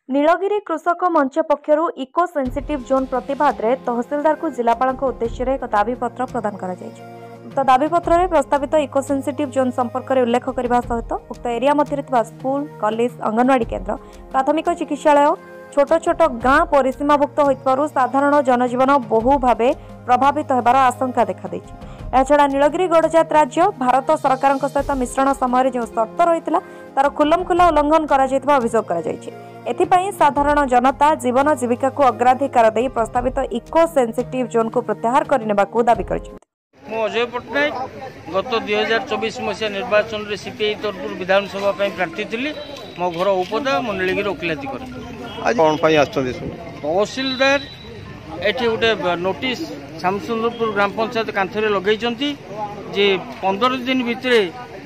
नीलगिरी कृषक मंच पक्षर eco sensitive zone प्रतिवाद रे तहसीलदार को जिलापाल उद्देश्य एक दाबीपत्र प्रदान कर उक्त दाबीपत्र में प्रस्तावित इको सेंसिटिव जोन संपर्क में उल्लेख करने सहित उक्त एरिया मध्य स्कूल कॉलेज अंगनवाड़ी केन्द्र प्राथमिक चिकित्सालय छोट छोट गाँ परिसीमाभुक्त हो साधारण जनजीवन बहु भाव प्रभावित होबार आशंका देखा एछड़ा नीलगिरी गड़जात राज्य भारत सरकार सहित मिश्रण समय जो शर्त रही तार खुलमखुला उल्लंघन कर अभियोग कर साधारण जनता जीवन जीविका को अग्राधिकार दे प्रस्तावित इको सेंसिटिव जोन को प्रत्याहार करने दाबी कर अजय पट्टनायक गत 2024 मसीहा निर्वाचन में सीपीआई तरफ विधानसभा प्रार्थी थी मो घर उपदा मो नीलगिरी ओकिलाती कर तहसीलदार ये गोटे नोटिस श्यामसुंदरपुर ग्राम पंचायत कांथरे लगे जे 15 दिन भितर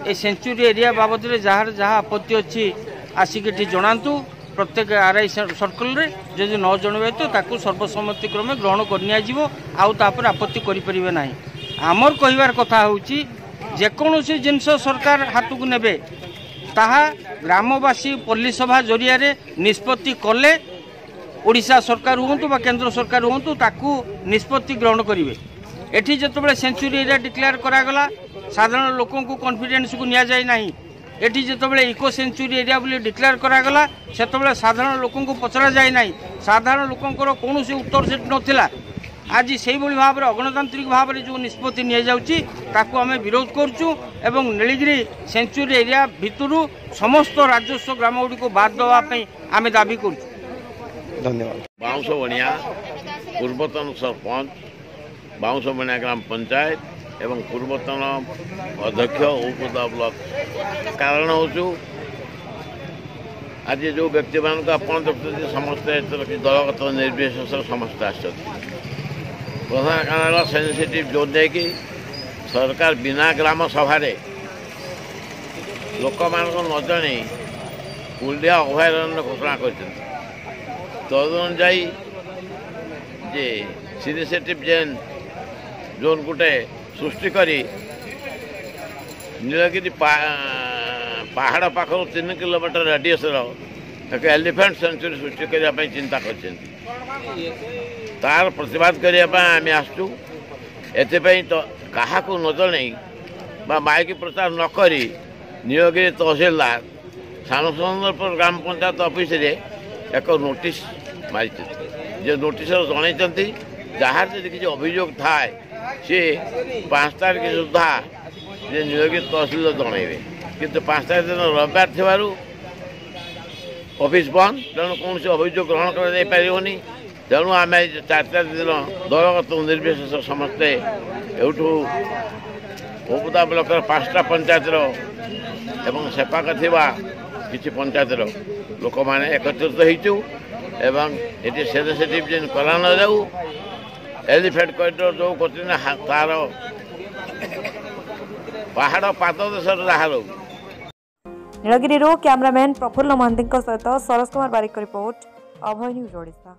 ए सेंचुरी एरिया बाबद जार जहाँ आपत्ति अच्छी आसिक जनातु प्रत्येक आरआई सर्कल रे जदि न जनवे तो ताकू सर्वसम्मति क्रमे ग्रहण कर आउर आपत्ति करें ना आमर कहबार कथा होची जेकोसी जिनस सरकार हाथ को नेबे ताहा ग्रामवासी पल्ली सभा जरिया निष्पत्ति कले ओडिशा सरकार हूँ बा केंद्र सरकार हूँ ताकू निष्पत्ति ग्रहण करेंगे एठी जिते सेंचुरी एरिया डिक्लेयर करागला साधारण लोकों को कॉन्फिडेंस को निया जाए नहीं एठी जिते इको सेंचुरी एरिया बोली डिक्लेयर करागला से साधारण लोकों को पचरा जाए नहीं साधारण लोकंर कौन उत्तर सेट नाला आज से भाव में अगणतांत्रिक भाव में जो निष्पत्ति नियाकू आम विरोध करुँ एवं नीलगिरी सेंचुरी एरिया भितर समस्त राजस्व ग्रामगुड़ी को बाद देवाई आम दाबी कर धन्यवाद। बाउंस बनिया पूर्वतन सरपंच बाउंस बनिया ग्राम पंचायत एवं पूर्वतन अध्यक्ष उपदा ब्लॉक कारण हो आज जो व्यक्ति मान देखते समस्ते दलगत निर्विशेष समस्ते आस प्रधान कारण सेंसिटिव जोन देखिए सरकार बिना ग्राम सभा लोक मान न जन कुलिया अभयारण्य घोषणा कर तदनुजाई जे सेंसिटिव जोन गोटे सृष्टि करी नीलगिरी पहाड़ पाखर 3 किलोमीटर रेडियस एक एलिफेंट सेंचुरी सृष्टि करने चिंता कर तार प्रतिवाद करने आम आसचु एपाई तो क्या न जन माइक प्रचार नक नीलगिरी तहसीलदार श्यामसुंदरपुर ग्राम पंचायत ऑफिस रे एक नोटिस मारी जे नोटिस जनई जहाँ किसी अभियोग थाए सी 5 तारीख सुधा जे नीलगिरी तहसील जनइबे किंतु 5 तारीख दिन रविवार थी ऑफिस बंद तेणु कौन अभियोग ग्रहण कर तेणु आम 4 दिन दलगत निर्विशेष समस्ते एठू उपदा ब्लॉक 5टा पंचायतर एवं सेपाक थिबा किसी पंचायतर लोक मैंने एकत्रित होती ये सेंसिटिव जेन करा न जाऊ एलिफेंट कॉरिडोर जो कर तार पहाड़ पाद देश जहाँ रो नीलगिरी कैमरामैन प्रफुल्ल महांती सहित सरोज कुमार बारिक रिपोर्ट अभय न्यूज ओडिशा।